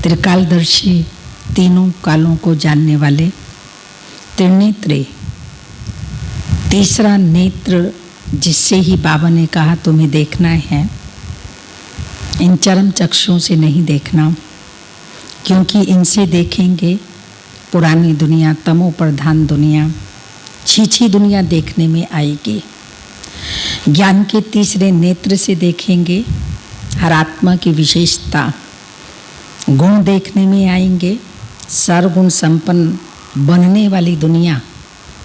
त्रिकालदर्शी, तीनों कालों को जानने वाले, त्रिनेत्रे, तीसरा नेत्र जिससे ही बाबा ने कहा तुम्हें देखना है, इन चरम चक्षुओं से नहीं देखना, क्योंकि इनसे देखेंगे पुरानी दुनिया, तमो प्रधान दुनिया, छीछी दुनिया देखने में आएगी। ज्ञान के तीसरे नेत्र से देखेंगे, हर आत्मा की विशेषता, गुण देखने में आएंगे, सर्वगुण संपन्न बनने वाली दुनिया,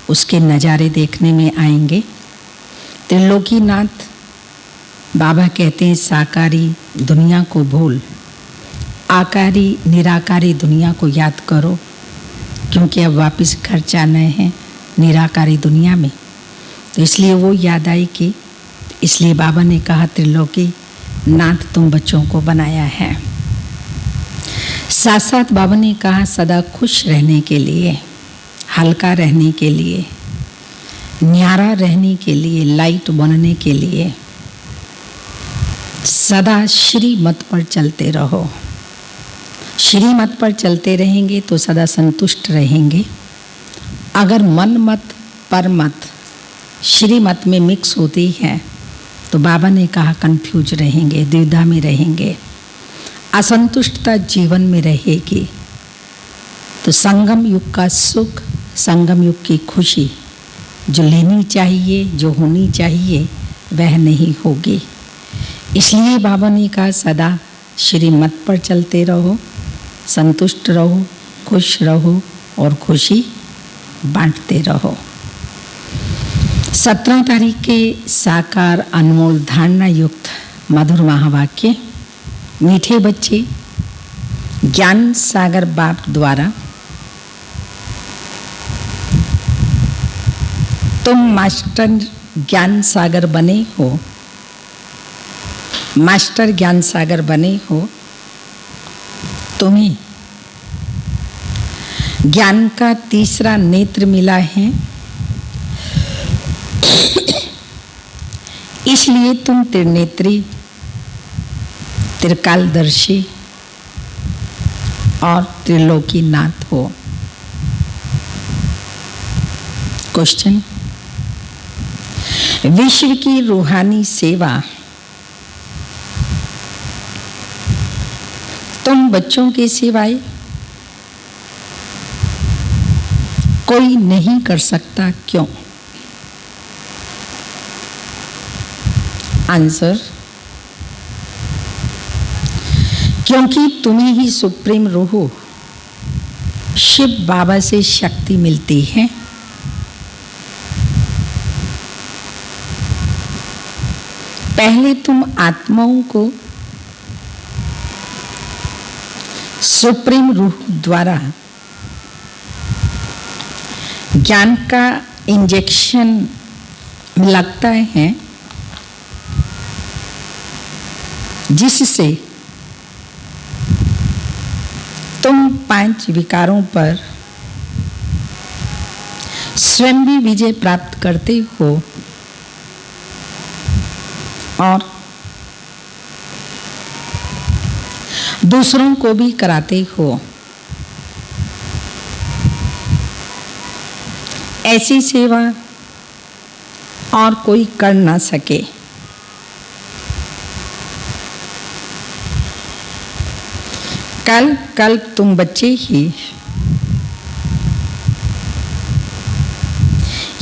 उसके नज़ारे देखने में आएंगे। त्रिलोकीनाथ बाबा कहते हैं साकारी दुनिया को भूल, आकारी निराकारी दुनिया को याद करो, क्योंकि अब वापस घर जाना है निराकारी दुनिया में। तो इसलिए वो याद आई कि इसलिए बाबा ने कहा त्रिलोकी नाथ तुम बच्चों को बनाया है। साथ साथ बाबा ने कहा सदा खुश रहने के लिए, हल्का रहने के लिए, न्यारा रहने के लिए, लाइट बनने के लिए सदा श्री मत पर चलते रहो। श्री मत पर चलते रहेंगे तो सदा संतुष्ट रहेंगे। अगर मन मत पर मत श्री मत में मिक्स होती है तो बाबा ने कहा कंफ्यूज रहेंगे, द्विधा में रहेंगे, असंतुष्टता जीवन में रहेगी। तो संगम युग का सुख, संगम युग की खुशी जो लेनी चाहिए, जो होनी चाहिए, वह नहीं होगी। इसलिए बाबा ने कहा सदा श्री मत पर चलते रहो, संतुष्ट रहो, खुश रहो और खुशी बांटते रहो। 17 तारीख के साकार अनमोल धारणा युक्त मधुर महावाक्य। मीठे बच्चे, ज्ञान सागर बाप द्वारा तुम मास्टर ज्ञान सागर बने हो, मास्टर ज्ञान सागर बने हो। तुम्हें ज्ञान का तीसरा नेत्र मिला है, इसलिए तुम त्रिनेत्री, त्रिकालदर्शी और त्रिलोकीनाथ हो। क्वेश्चन, विश्व की रूहानी सेवा तुम बच्चों के सिवाय कोई नहीं कर सकता, क्यों? आंसर, क्योंकि तुम्हें ही सुप्रीम रूह शिव बाबा से शक्ति मिलती है। पहले तुम आत्माओं को सुप्रीम रूह द्वारा ज्ञान का इंजेक्शन लगता है, जिससे तुम 5 विकारों पर स्वयं भी विजय प्राप्त करते हो और दूसरों को भी कराते हो। ऐसी सेवा और कोई कर ना सके। कल तुम बच्चे ही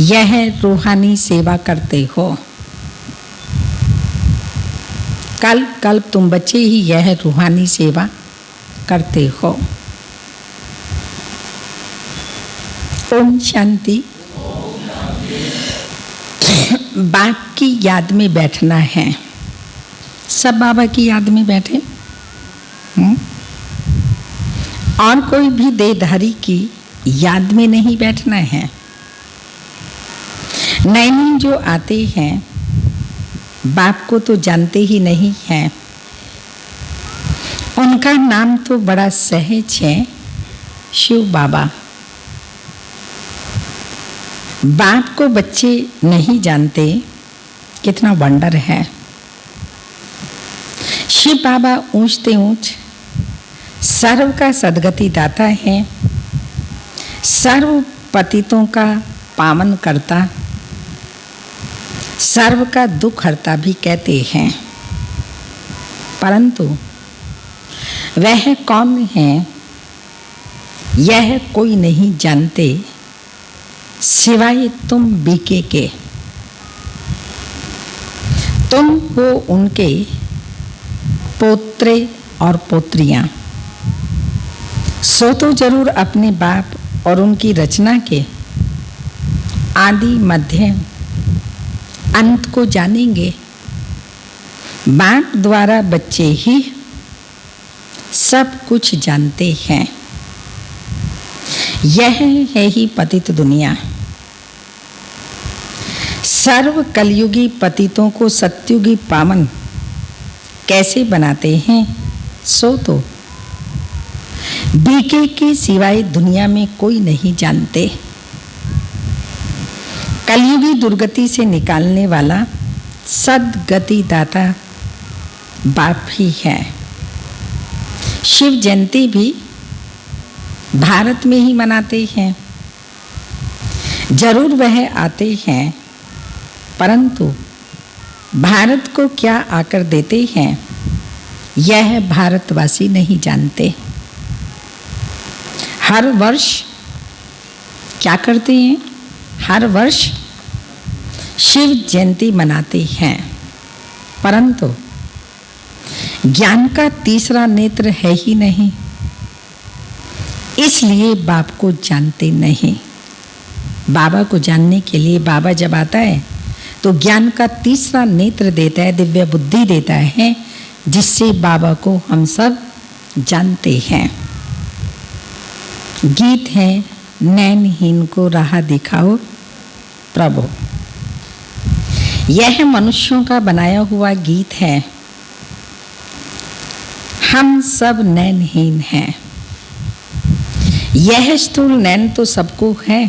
यह रूहानी सेवा करते हो। कल तुम बच्चे ही यह रूहानी सेवा करते हो। ओम शांति। बाप की याद में बैठना है। सब बाबा की याद में बैठे। और कोई भी देहधारी की याद में नहीं बैठना है। नए जो आते हैं बाप को तो जानते ही नहीं हैं। उनका नाम तो बड़ा सहज है, शिव बाबा। बाप को बच्चे नहीं जानते, कितना वंडर है। शिव बाबा ऊंचते ऊंच सर्व का सद्गति दाता है, सर्व पतितों का पावन करता, सर्व का दुख हरता भी कहते हैं। परंतु वह कौन है यह कोई नहीं जानते सिवाय तुम बीके के। तुम हो उनके पोत्रे और पोत्रियां, सो तो जरूर अपने बाप और उनकी रचना के आदि मध्य अंत को जानेंगे। बाप द्वारा बच्चे ही सब कुछ जानते हैं। यह है ही पतित दुनिया। सर्व कलयुगी पतितों को सत्युगी पावन कैसे बनाते हैं, सो तो बीके के सिवाय दुनिया में कोई नहीं जानते। कलयुगी दुर्गति से निकालने वाला सद्गति दाता बाप ही है। शिव जयंती भी भारत में ही मनाते हैं। जरूर वह आते हैं, परंतु भारत को क्या आकर देते हैं यह भारतवासी नहीं जानते। हर वर्ष क्या करते हैं, हर वर्ष शिव जयंती मनाते हैं, परंतु ज्ञान का तीसरा नेत्र है ही नहीं, इसलिए बाप को जानते नहीं। बाबा को जानने के लिए बाबा जब आता है तो ज्ञान का तीसरा नेत्र देता है, दिव्य बुद्धि देता है, जिससे बाबा को हम सब जानते हैं। गीत है, नैनहीन को राह दिखाओ प्रभु। यह मनुष्यों का बनाया हुआ गीत है। हम सब नैनहीन हैं। यह स्थूल नैन तो सबको है,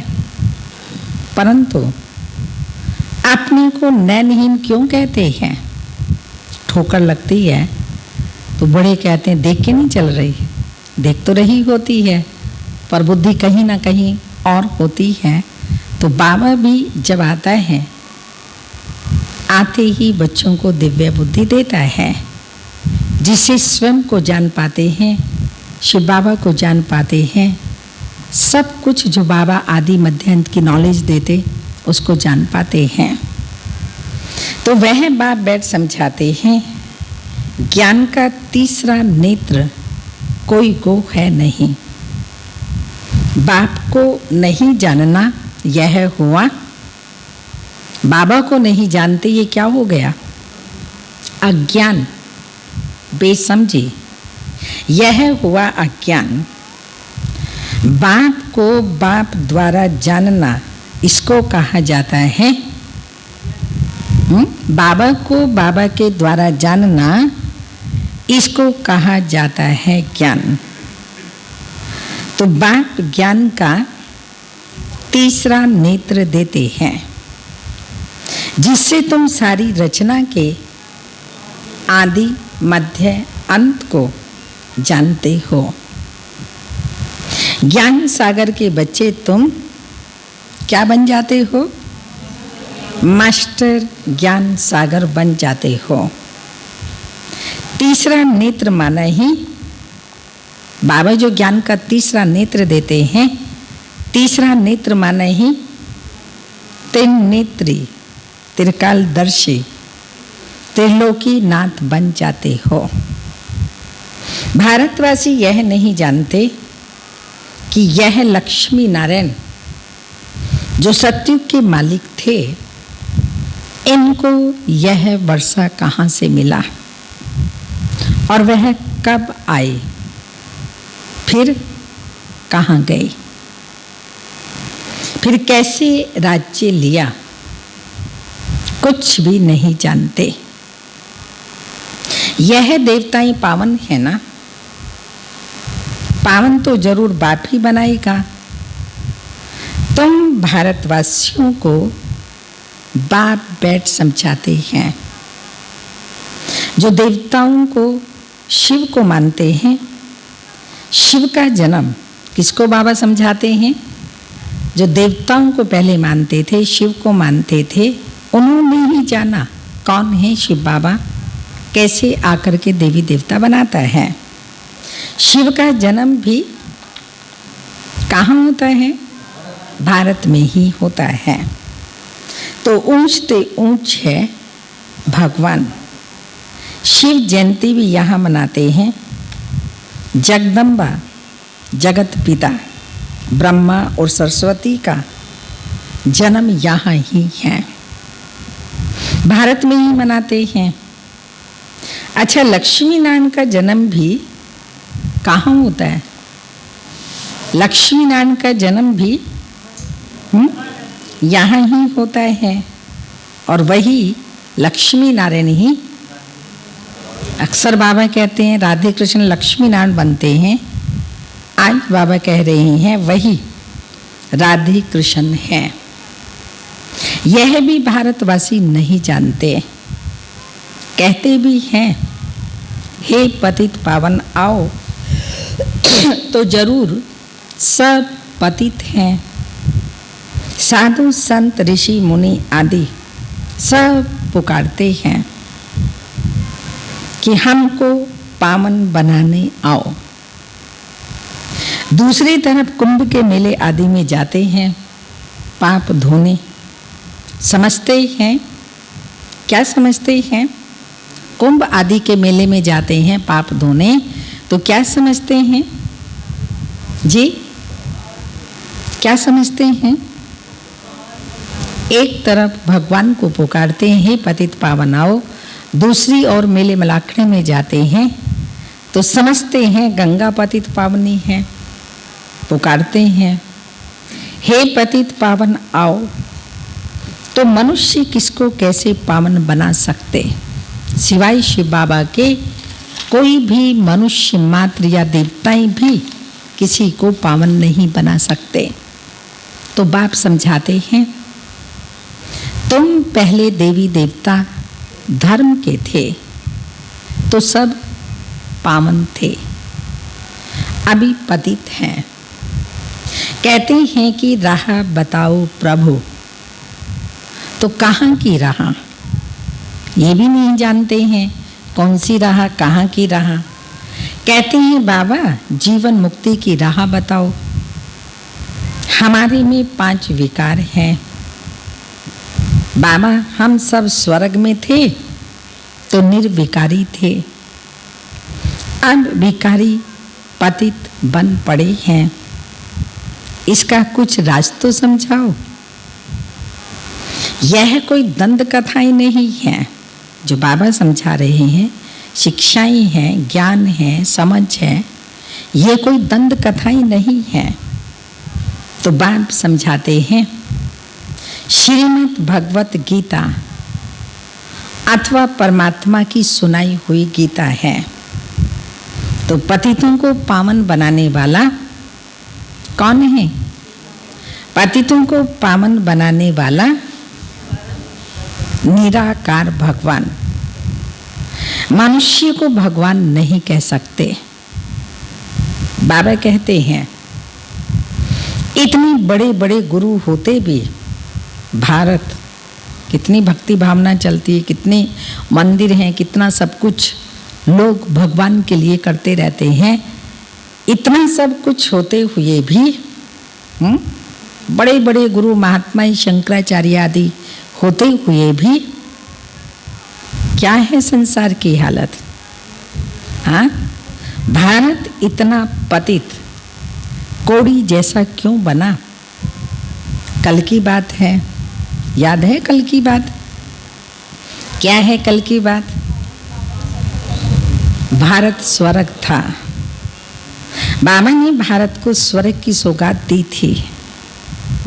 परंतु अपने को नैनहीन क्यों कहते हैं? ठोकर लगती है तो बड़े कहते हैं देख के नहीं चल रही, देख तो रही होती है पर बुद्धि कहीं ना कहीं और होती है। तो बाबा भी जब आता है, आते ही बच्चों को दिव्य बुद्धि देता है, जिसे स्वयं को जान पाते हैं, शिव बाबा को जान पाते हैं। सब कुछ जो बाबा आदि मध्य अंत की नॉलेज देते उसको जान पाते हैं। तो वह बाप बैठ समझाते हैं, ज्ञान का तीसरा नेत्र कोई को है नहीं। बाप को नहीं जानना यह हुआ, बाबा को नहीं जानते ये क्या हो गया? अज्ञान, बेसमझी, यह हुआ अज्ञान। बाप को बाप द्वारा जानना इसको कहा जाता है, बाबा को बाबा के द्वारा जानना इसको कहा जाता है ज्ञान। तो बाप ज्ञान का तीसरा नेत्र देते हैं, जिससे तुम सारी रचना के आदि मध्य अंत को जानते हो। ज्ञान सागर के बच्चे तुम क्या बन जाते हो? मास्टर ज्ञान सागर बन जाते हो। तीसरा नेत्र माना ही बाबा जो ज्ञान का तीसरा नेत्र देते हैं, तीसरा नेत्र माना ही त्रिनेत्री, त्रिकालदर्शी, त्रिलोकी नाथ बन जाते हो। भारतवासी यह नहीं जानते कि यह लक्ष्मी नारायण जो सतयुग के मालिक थे, इनको यह वर्षा कहाँ से मिला और वह कब आए, फिर कहाँ गए, फिर कैसे राज्य लिया, कुछ भी नहीं जानते। यह देवताएं पावन है ना, पावन तो जरूर बाप ही बनाएगा। तुम भारतवासियों को बाप बैठ समझाते हैं। जो देवताओं को, शिव को मानते हैं, शिव का जन्म किसको बाबा समझाते हैं? जो देवताओं को पहले मानते थे, शिव को मानते थे, उन्होंने ही जाना कौन है शिव बाबा, कैसे आकर के देवी देवता बनाता है। शिव का जन्म भी कहाँ होता है? भारत में ही होता है। तो ऊंच से ऊंच है भगवान। शिव जयंती भी यहाँ मनाते हैं। जगदम्बा, जगत पिता ब्रह्मा और सरस्वती का जन्म यहाँ ही है, भारत में ही मनाते हैं। अच्छा, लक्ष्मी नारायण का जन्म भी कहाँ होता है? लक्ष्मी नारायण का जन्म भी यहाँ ही होता है। और वही लक्ष्मी नारायण ही, अक्सर बाबा कहते हैं राधे कृष्ण लक्ष्मी नारायण बनते हैं, आज बाबा कह रहे हैं वही राधे कृष्ण हैं। यह भी भारतवासी नहीं जानते, कहते भी हैं हे पतित पावन आओ, तो जरूर सब पतित हैं। साधु संत ऋषि मुनि आदि सब पुकारते हैं कि हमको पावन बनाने आओ। दूसरी तरफ कुंभ के मेले आदि में जाते हैं पाप धोने। समझते हैं, क्या समझते हैं? कुंभ आदि के मेले में जाते हैं पाप धोने, तो क्या समझते हैं जी? क्या समझते हैं? एक तरफ भगवान को पुकारते हैं हे पतित पावन आओ, दूसरी ओर मेले मलाखड़े में जाते हैं तो समझते हैं गंगा पतित पावनी है, पुकारते हैं हे पतित पावन आओ। तो मनुष्य किसको कैसे पावन बना सकते? सिवाय शिव बाबा के कोई भी मनुष्य मात्र या देवताएं भी किसी को पावन नहीं बना सकते। तो बाप समझाते हैं तुम पहले देवी देवता धर्म के थे तो सब पावन थे, अभी पतित हैं। कहते हैं कि राह बताओ प्रभु, तो कहाँ की राह? ये भी नहीं जानते हैं कौन सी राह, कहाँ की राह। कहते हैं बाबा जीवन मुक्ति की राह बताओ। हमारे में 5 विकार हैं बाबा, हम सब स्वर्ग में थे तो निर्विकारी थे, अब विकारी पतित बन पड़े हैं, इसका कुछ राज तो समझाओ। यह कोई दंड कथाएं नहीं है जो बाबा समझा रहे हैं, शिक्षाएं हैं, ज्ञान है, समझ है, ये कोई दंड कथाएं नहीं है। तो बाप समझाते हैं श्रीमद् भगवत गीता अथवा परमात्मा की सुनाई हुई गीता है। तो पतितों को पावन बनाने वाला कौन है? पतितों को पावन बनाने वाला निराकार भगवान। मनुष्य को भगवान नहीं कह सकते। बाबा कहते हैं इतने बड़े बड़े गुरु होते भी भारत कितनी भक्ति भावना चलती है, कितने मंदिर हैं, कितना सब कुछ लोग भगवान के लिए करते रहते हैं। इतना सब कुछ होते हुए भी बड़े बड़े गुरु महात्मा शंकराचार्य आदि होते हुए भी क्या है संसार की हालत? हाँ, भारत इतना पतित कोड़ी जैसा क्यों बना? कल की बात है, याद है कल की बात? क्या है कल की बात? भारत स्वर्ग था, बाबा ने भारत को स्वर्ग की सौगात दी थी।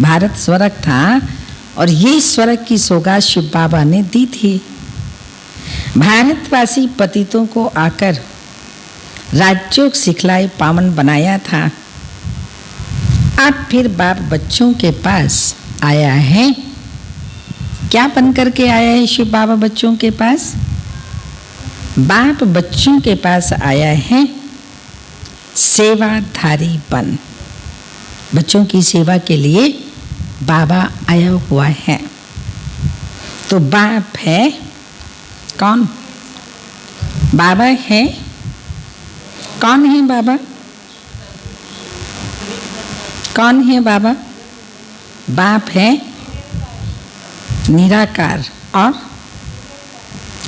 भारत स्वर्ग था और ये स्वर्ग की सौगात शिव बाबा ने दी थी। भारतवासी पतितों को आकर राजयोग सिखलाए पावन बनाया था। अब फिर बाप बच्चों के पास आया है। क्या बन करके आया है शिव बाबा बच्चों के पास? बाप बच्चों के पास आया है सेवाधारी बन। बच्चों की सेवा के लिए बाबा आया हुआ है। तो बाप है कौन? बाबा है कौन? है बाबा कौन है? बाबा बाप है निराकार और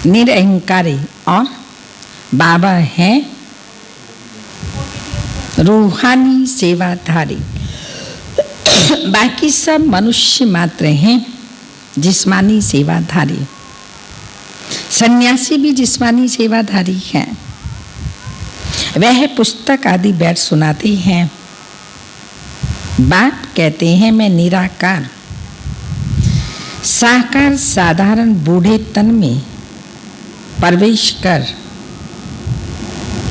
निरअहंकारी, और बाबा है रूहानी सेवाधारी। बाकी सब मनुष्य मात्र हैं जिस्मानी सेवाधारी। सन्यासी भी जिस्मानी सेवाधारी हैं। वह पुस्तक आदि बैठ सुनाते हैं। बाप कहते हैं मैं निराकार साकार साधारण बूढ़े तन में प्रवेश कर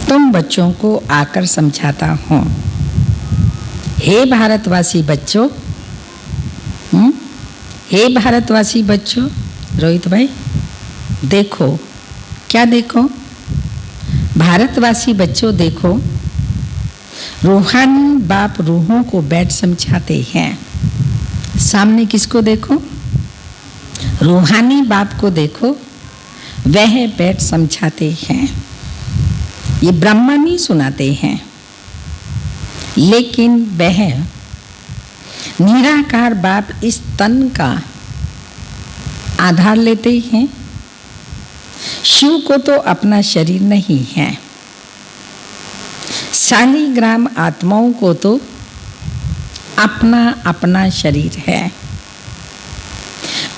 तुम बच्चों को आकर समझाता हूँ। हे भारतवासी बच्चों, हे भारतवासी बच्चों, रोहित भाई देखो, क्या देखो? भारतवासी बच्चों देखो, रूहानी बाप रूहों को बैठ समझाते हैं। सामने किसको देखो? रूहानी बाप को देखो, वह बैठ समझाते हैं। ये ब्रह्मा नहीं सुनाते हैं, लेकिन वह निराकार बाप इस तन का आधार लेते हैं। शिव को तो अपना शरीर नहीं है, शालिग्राम आत्माओं को तो अपना अपना शरीर है।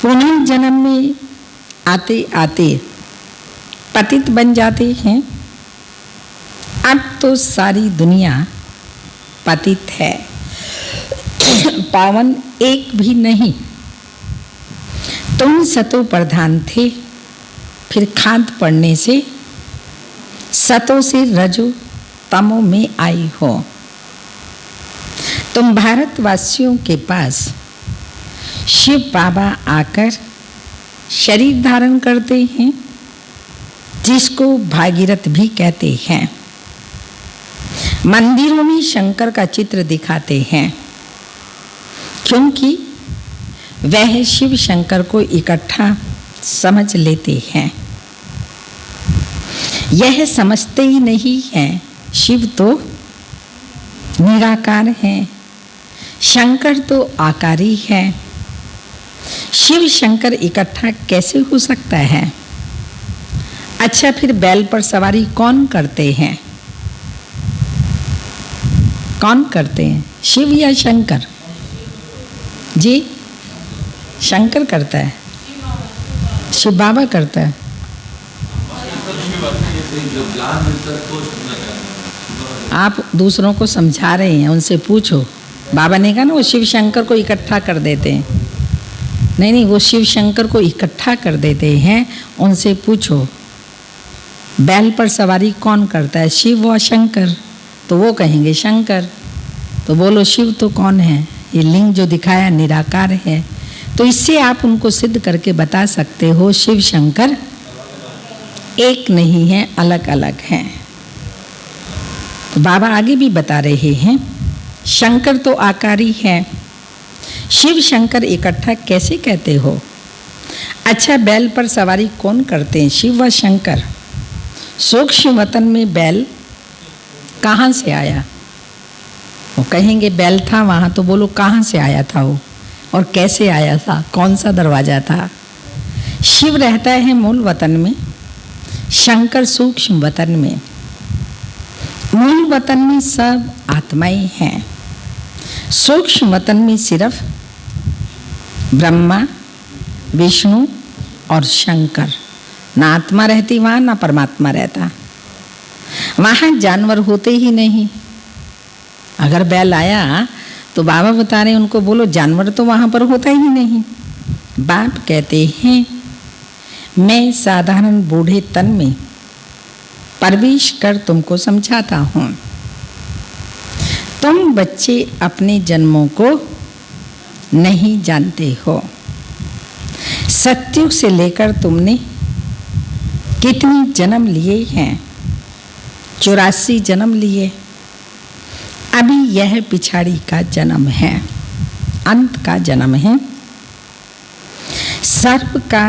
पुनर्जन्म में आते आते पतित बन जाते हैं। अब तो सारी दुनिया पतित है, पावन एक भी नहीं। तुम सतो प्रधान थे, फिर खाद पड़ने से सतो से रजो तमो में आई हो। तुम भारतवासियों के पास शिव बाबा आकर शरीर धारण करते हैं, जिसको भागीरथ भी कहते हैं। मंदिरों में शंकर का चित्र दिखाते हैं, क्योंकि वह शिव शंकर को इकट्ठा समझ लेते हैं। यह समझते ही नहीं है शिव तो निराकार है, शंकर तो आकारी है। शिव शंकर इकट्ठा कैसे हो सकता है? अच्छा, फिर बैल पर सवारी कौन करते हैं? कौन करते हैं, शिव या शंकर? जी, शंकर करता है, शिव बाबा करता है। आप दूसरों को समझा रहे हैं, उनसे पूछो। बाबा ने कहा ना वो शिव शंकर को इकट्ठा कर देते हैं। नहीं, वो शिव शंकर को इकट्ठा कर देते हैं। उनसे पूछो बैल पर सवारी कौन करता है, शिव व शंकर? तो वो कहेंगे शंकर। तो बोलो शिव तो कौन है? ये लिंग जो दिखाया निराकार है। तो इससे आप उनको सिद्ध करके बता सकते हो शिव शंकर एक नहीं है, अलग अलग हैं। तो बाबा आगे भी बता रहे हैं, शंकर तो आकारी है, शिव शंकर इकट्ठा कैसे कहते हो? अच्छा, बैल पर सवारी कौन करते हैं, शिव व शंकर? सूक्ष्म वतन में बैल कहाँ से आया? वो कहेंगे बैल था वहाँ, तो बोलो कहाँ से आया था वो, और कैसे आया था, कौन सा दरवाजा था? शिव रहता है मूल वतन में, शंकर सूक्ष्म वतन में। मूल वतन में सब आत्माएं हैं, सूक्ष्म वतन में सिर्फ ब्रह्मा, विष्णु और शंकर। ना आत्मा रहती वहाँ, ना परमात्मा रहता वहाँ। जानवर होते ही नहीं। अगर बैल आया तो बाबा बता रहे उनको, बोलो जानवर तो वहाँ पर होता ही नहीं। बाप कहते हैं मैं साधारण बूढ़े तन में प्रवेश कर तुमको समझाता हूँ। तुम बच्चे अपने जन्मों को नहीं जानते हो। सत्युग से लेकर तुमने कितनी जन्म लिए हैं? 84 जन्म लिए। अभी यह पिछाड़ी का जन्म है, अंत का जन्म है। सर्व का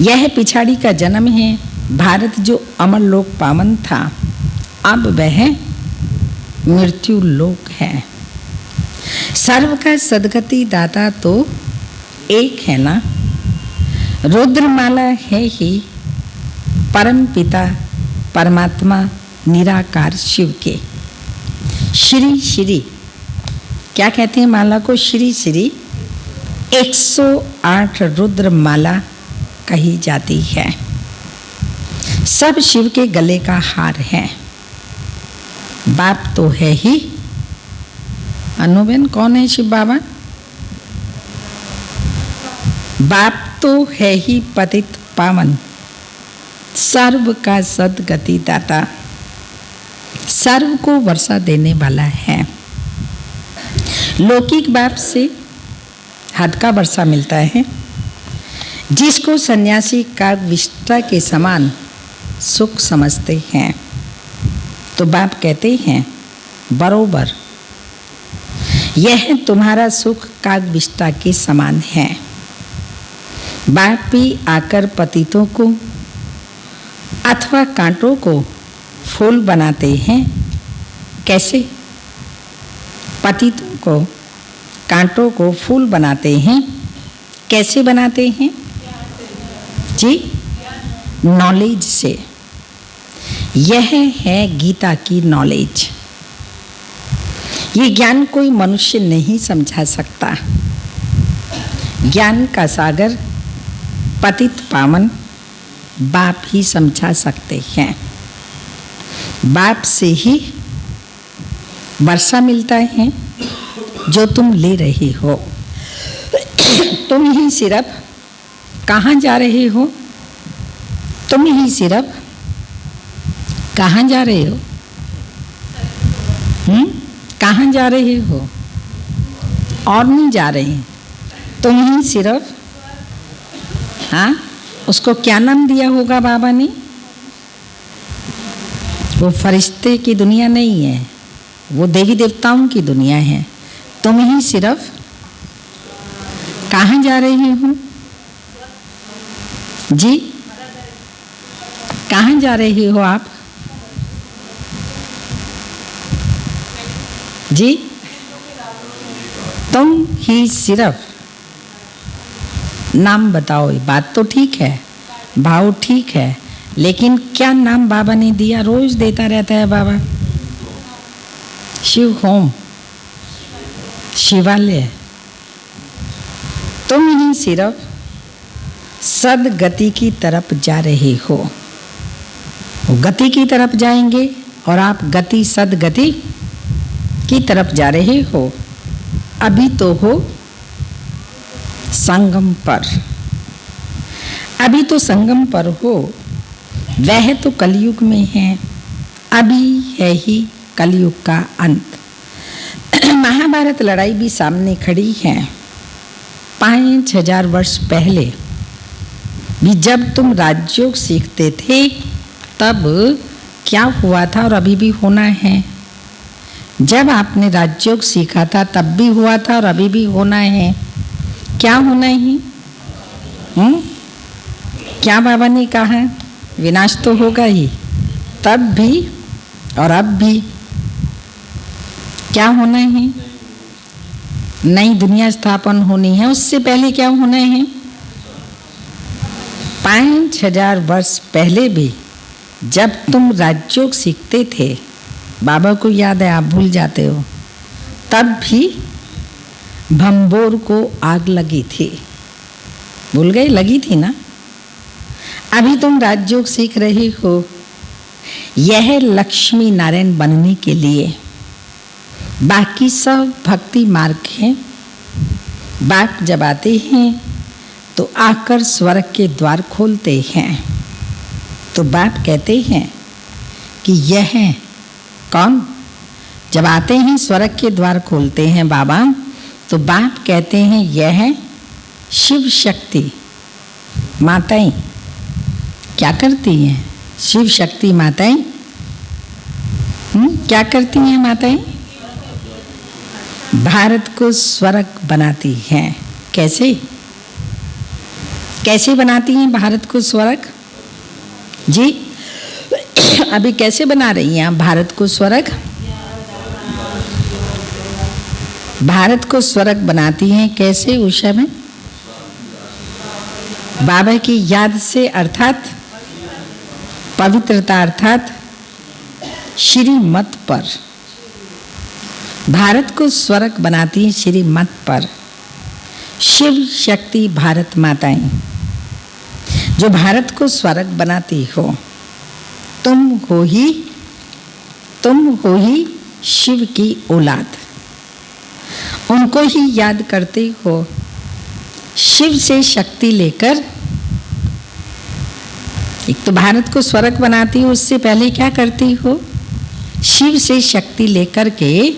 यह पिछाड़ी का जन्म है। भारत जो अमर लोक पावन था, अब वह मृत्यु लोक है। सर्व का सदगति दाता तो एक है ना, रुद्रमाला है ही परम पिता परमात्मा निराकार शिव के। श्री श्री क्या कहते हैं माला को? श्री श्री 108 रुद्र माला कही जाती है। सब शिव के गले का हार है। बाप तो है ही। अनुबेन कौन है शिव बाबा? बाप तो है ही पतित पावन, सर्व का सदगति दाता, सर्व को वर्षा देने वाला है। लौकिक बाप से हद का वर्षा मिलता है, जिसको सन्यासी का विष्टा के समान सुख समझते हैं। तो बाप कहते हैं बरोबर यह तुम्हारा सुख कागविष्टा के समान है। बाप भी आकर पतितों को अथवा कांटों को फूल बनाते हैं। कैसे? पतितों को कांटों को फूल बनाते हैं। कैसे बनाते हैं जी? नॉलेज से। यह है गीता की नॉलेज। ये ज्ञान कोई मनुष्य नहीं समझा सकता। ज्ञान का सागर पतित पावन बाप ही समझा सकते हैं। बाप से ही वर्षा मिलता है जो तुम ले रहे हो। तुम ही सिर्फ कहाँ जा रहे हो? तुम ही सिर्फ कहाँ जा रहे हो? कहाँ जा रहे हो? और नहीं जा रहे हैं। तुम ही सिर्फ, हाँ, उसको क्या नाम दिया होगा बाबा ने? वो फरिश्ते की दुनिया नहीं है, वो देवी देवताओं की दुनिया है। तुम ही सिर्फ कहाँ जा रहे हो जी? कहाँ जा रहे हो आप जी? तुम ही सिर्फ नाम बताओ। बात तो ठीक है, भाव ठीक है, लेकिन क्या नाम बाबा ने दिया? रोज देता रहता है बाबा। शिव होम, शिवालय। तुम ही सिर्फ सदगति की तरफ जा रहे हो। वो गति की तरफ जाएंगे और आप गति सदगति की तरफ जा रहे हो। अभी तो हो संगम पर, अभी तो संगम पर हो। वह तो कलयुग में है, अभी है ही कलयुग का अंत। महाभारत लड़ाई भी सामने खड़ी है। 5000 वर्ष पहले भी जब तुम राजयोग सीखते थे तब क्या हुआ था और अभी भी होना है। जब आपने राजयोग सीखा था तब भी हुआ था और अभी भी होना है। क्या होना है? क्या बाबा ने कहा? विनाश तो होगा ही, तब भी और अब भी। क्या होना है? नई दुनिया स्थापन होनी है। उससे पहले क्या होना है? 5000 वर्ष पहले भी जब तुम राजयोग सीखते थे, बाबा को याद है, आप भूल जाते हो, तब भी भंबोर को आग लगी थी। भूल गए? लगी थी ना। अभी तुम राजयोग सीख रहे हो, यह लक्ष्मी नारायण बनने के लिए। बाकी सब भक्ति मार्ग है। बाप जब आते हैं तो आकर स्वर्ग के द्वार खोलते हैं। तो बाप कहते हैं कि यह कौन? जब आते हैं स्वर्ग के द्वार खोलते हैं बाबा, तो बाप कहते हैं यह शिव शक्ति माताएं क्या करती हैं? शिव शक्ति माताएं क्या करती हैं माताएं? भारत को स्वर्ग बनाती हैं। कैसे कैसे बनाती हैं भारत को स्वर्ग? जी अभी कैसे बना रही हैं आप भारत को स्वर्ग? भारत को स्वर्ग बनाती हैं कैसे उषा में? बाबा की याद से, अर्थात पवित्रता, अर्थात श्रीमत पर। भारत को स्वर्ग बनाती है श्रीमत पर। शिव शक्ति भारत माताएं जो भारत को स्वर्ग बनाती हो, तुम हो ही शिव की औलाद। उनको ही याद करते हो। शिव से शक्ति लेकर, एक तो भारत को स्वर्ग बनाती हो, उससे पहले क्या करती हो? शिव से शक्ति लेकर के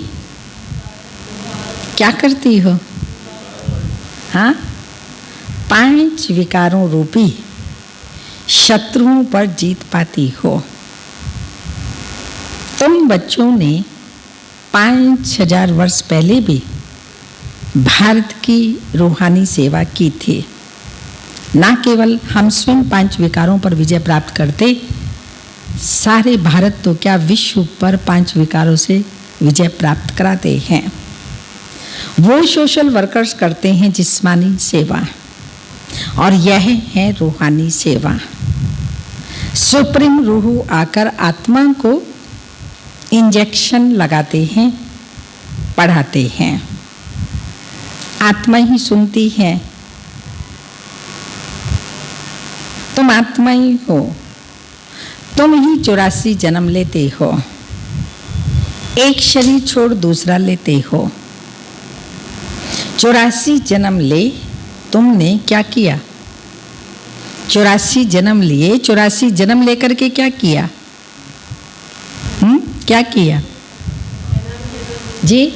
क्या करती हो? हाँ, 5 विकारों रूपी शत्रुओं पर जीत पाती हो। तुम बच्चों ने 5000 वर्ष पहले भी भारत की रूहानी सेवा की थी। ना केवल हम स्वयं 5 विकारों पर विजय प्राप्त करते, सारे भारत तो क्या विश्व पर 5 विकारों से विजय प्राप्त कराते हैं। वो सोशल वर्कर्स करते हैं जिस्मानी सेवा, और यह है रूहानी सेवा। सुप्रीम रूह आकर आत्मा को इंजेक्शन लगाते हैं, पढ़ाते हैं। आत्मा ही सुनती है। तुम आत्मा ही हो। तुम ही 84 जन्म लेते हो। एक शरीर छोड़ दूसरा लेते हो। 84 जन्म ले तुमने क्या किया? 84 जन्म लिए, 84 जन्म लेकर के क्या किया? क्या किया जी?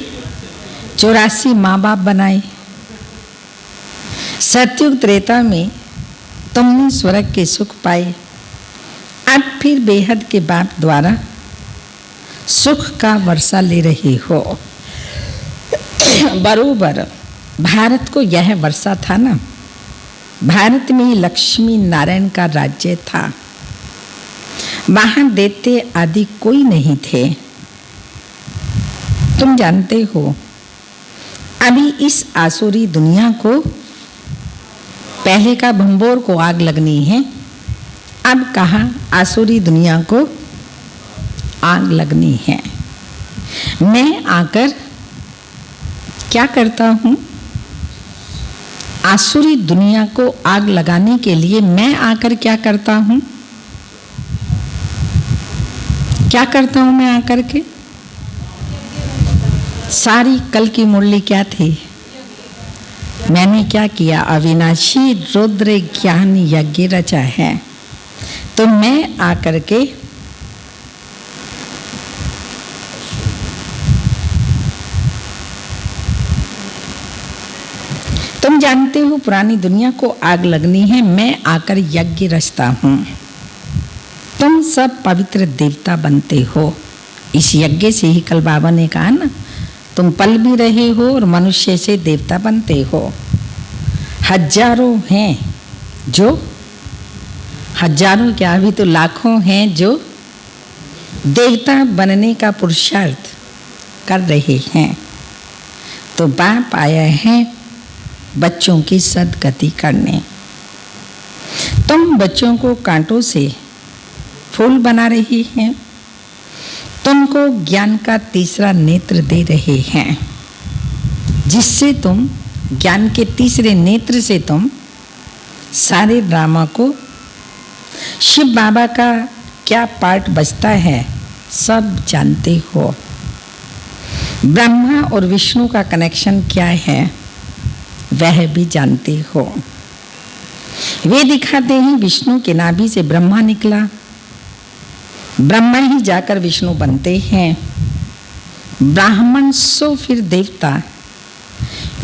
84 माँ बाप बनाए। सतयुग त्रेता में तुमने स्वर्ग के सुख पाए। अब फिर बेहद के बाप द्वारा सुख का वर्षा ले रहे हो। बरोबर भारत को यह वर्षा था ना। भारत में लक्ष्मी नारायण का राज्य था। वहां दैत्य आदि कोई नहीं थे। तुम जानते हो, अभी इस आसुरी दुनिया को, पहले का भंबोर को आग लगनी है, अब कहाँ आसुरी दुनिया को आग लगनी है। मैं आकर क्या करता हूँ? आसुरी दुनिया को आग लगाने के लिए मैं आकर क्या करता हूँ? क्या करता हूँ मैं आकर के? सारी कल की मुरली क्या थी? मैंने क्या किया? अविनाशी रुद्र ज्ञान यज्ञ रचा है। तो मैं आकर के तुम जानते हो पुरानी दुनिया को आग लगनी है, मैं आकर यज्ञ रचता हूँ। तुम सब पवित्र देवता बनते हो। इस यज्ञ से ही कल बाबा ने कहा ना, तुम पल भी रहे हो और मनुष्य से देवता बनते हो। हजारों हैं जो, हजारों क्या, अभी तो लाखों हैं जो देवता बनने का पुरुषार्थ कर रहे हैं। तो बाप आया है बच्चों की सदगति करने। तुम बच्चों को कांटों से फूल बना रही हैं। तुमको ज्ञान का तीसरा नेत्र दे रहे हैं, जिससे तुम ज्ञान के तीसरे नेत्र से तुम सारे ड्रामा को, शिव बाबा का क्या पार्ट बचता है सब जानते हो। ब्रह्मा और विष्णु का कनेक्शन क्या है वह भी जानते हो। वे दिखाते हैं विष्णु के नाभि से ब्रह्मा निकला, ब्रह्मा ही जाकर विष्णु बनते हैं। ब्राह्मण सो फिर देवता।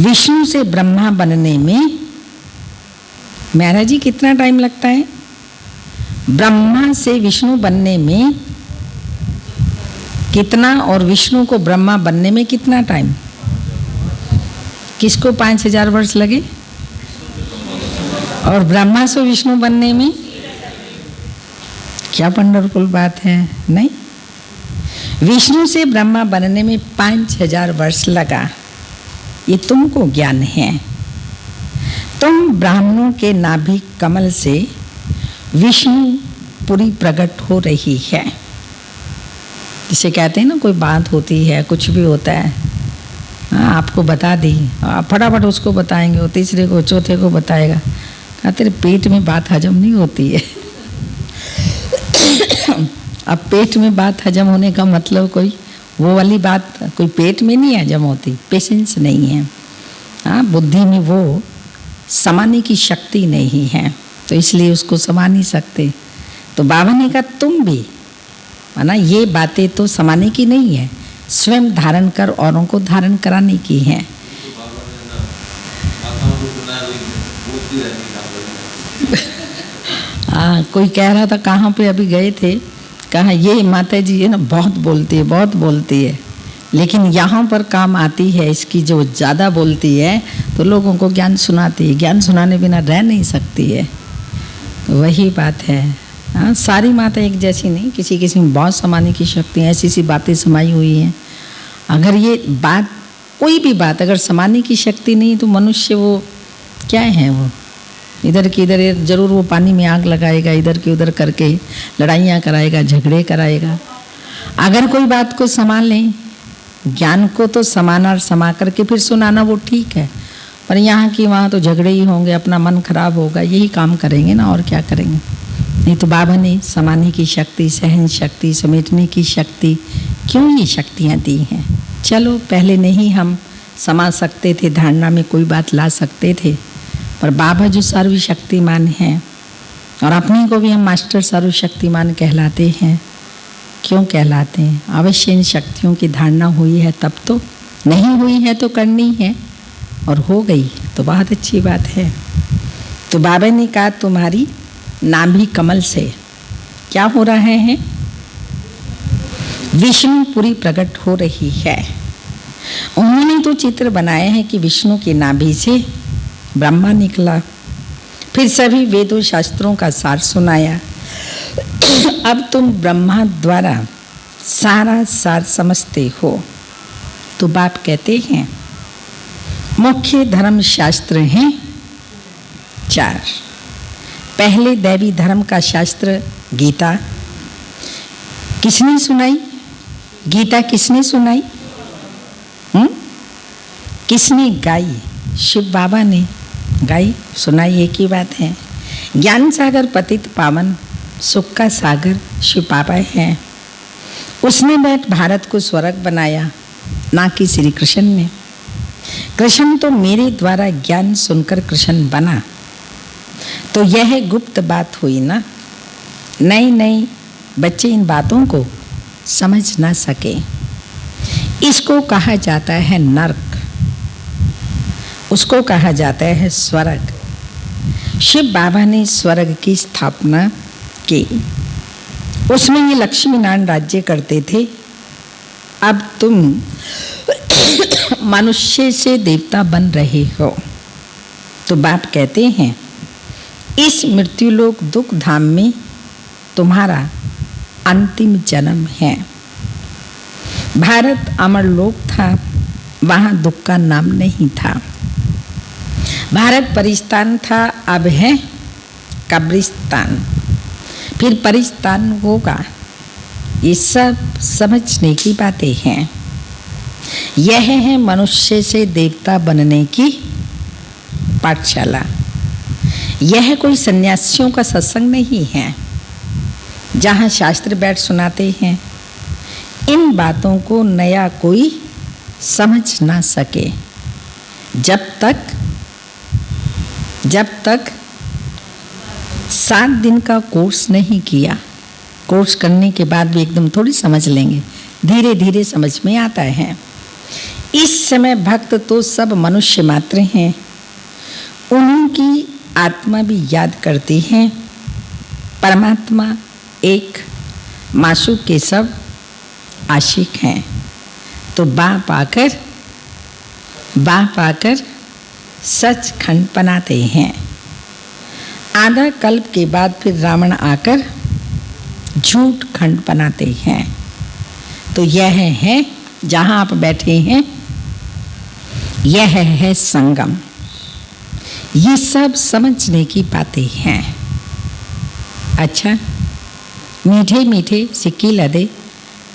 विष्णु से ब्रह्मा बनने में महाराज जी कितना टाइम लगता है? ब्रह्मा से विष्णु बनने में कितना, और विष्णु को ब्रह्मा बनने में कितना टाइम? किसको 5000 वर्ष लगे? और ब्रह्मा से विष्णु बनने में? क्या वंडरफुल बात है, नहीं? विष्णु से ब्रह्मा बनने में 5000 वर्ष लगा। ये तुमको ज्ञान है। तुम ब्राह्मणों के नाभि कमल से विष्णु पूरी प्रकट हो रही है। जिसे कहते हैं ना, कोई बात होती है, कुछ भी होता है, हाँ आपको बता दी, आप फटाफट उसको बताएंगे, वो तीसरे को चौथे को बताएगा। कहा तेरे पेट में बात हजम नहीं होती है। अब पेट में बात हजम होने का मतलब कोई वो वाली बात कोई पेट में नहीं हजम होती, पेशेंस नहीं है, हाँ बुद्धि में वो समाने की शक्ति नहीं है, तो इसलिए उसको समा नहीं सकते। तो बाबा ने कहा तुम भी, माना ये बातें तो समाने की नहीं है, स्वयं धारण कर औरों को धारण कराने की है। हाँ कोई कह रहा था कहाँ पे अभी गए थे, कहा ये माता जी है ना बहुत बोलती है, बहुत बोलती है, लेकिन यहाँ पर काम आती है इसकी, जो ज़्यादा बोलती है तो लोगों को ज्ञान सुनाती है, ज्ञान सुनाने बिना रह नहीं सकती है। तो वही बात है। हाँ सारी माता एक जैसी नहीं, किसी किसी में बहुत समाने की शक्ति है, ऐसी सी बातें समाई हुई हैं। अगर ये बात, कोई भी बात अगर समाने की शक्ति नहीं तो मनुष्य वो क्या है, वो इधर की इधर, जरूर वो पानी में आग लगाएगा, इधर की उधर करके लड़ाइयाँ कराएगा, झगड़े कराएगा। अगर कोई बात को संभाल लें, ज्ञान को तो समाना और समा करके फिर सुनाना वो ठीक है, पर यहाँ की वहाँ तो झगड़े ही होंगे, अपना मन खराब होगा, यही काम करेंगे ना, और क्या करेंगे। नहीं तो बाबा ने समाने की शक्ति, सहन शक्ति, समेटने की शक्ति, क्यों ये शक्तियाँ दी हैं। चलो पहले नहीं हम समा सकते थे, धारणा में कोई बात ला सकते थे, पर बाबा जो सर्वशक्तिमान हैं, और अपने को भी हम मास्टर सर्वशक्तिमान कहलाते हैं। क्यों कहलाते हैं? अवश्य इन शक्तियों की धारणा हुई है तब तो, नहीं हुई है तो करनी है, और हो गई तो बहुत अच्छी बात है। तो बाबा ने कहा तुम्हारी नाभि कमल से क्या हो रहा है? विष्णु पूरी प्रकट हो रही है। उन्होंने तो चित्र बनाए हैं कि विष्णु की नाभि से ब्रह्मा निकला, फिर सभी वेदों शास्त्रों का सार सुनाया। अब तुम ब्रह्मा द्वारा सारा सार समझते हो। तो बाप कहते हैं मुख्य धर्म शास्त्र हैं 4। पहले दैवी धर्म का शास्त्र गीता। किसने सुनाई गीता? किसने सुनाई? किसने गाई? शिव बाबा ने गाई, सुनाई, एक ही बात है। ज्ञान सागर पतित पावन सुख का सागर शिव बाबा है। उसने बैठ भारत को स्वर्ग बनाया, ना कि श्री कृष्ण ने। कृष्ण तो मेरे द्वारा ज्ञान सुनकर कृष्ण बना, तो यह गुप्त बात हुई ना। नहीं बच्चे इन बातों को समझ ना सके। इसको कहा जाता है नरक, उसको कहा जाता है स्वर्ग। शिव बाबा ने स्वर्ग की स्थापना की, उसमें ये लक्ष्मी नारायण राज्य करते थे। अब तुम मनुष्य से देवता बन रहे हो। तो बाप कहते हैं इस मृत्युलोक दुख धाम में तुम्हारा अंतिम जन्म है। भारत अमर लोक था, वहाँ दुख का नाम नहीं था। भारत परिस्तान था, अब है कब्रिस्तान, फिर परिस्तान होगा। ये सब समझने की बातें हैं। यह है मनुष्य से देवता बनने की पाठशाला। यह कोई सन्यासियों का सत्संग नहीं है जहाँ शास्त्र बैठ सुनाते हैं। इन बातों को नया कोई समझ ना सके जब तक 7 दिन का कोर्स नहीं किया। कोर्स करने के बाद भी एकदम थोड़ी समझ लेंगे, धीरे धीरे समझ में आता है। इस समय भक्त तो सब मनुष्य मात्र हैं, उनकी आत्मा भी याद करती है। परमात्मा एक, मासूक के सब आशिक हैं, तो बाप आकर सचखंड बनाते हैं। आधा कल्प के बाद फिर रावण आकर झूठ खंड बनाते हैं। तो यह है जहाँ आप बैठे हैं, यह है संगम। ये सब समझने की बातें हैं। अच्छा, मीठे मीठे सिक्के लदे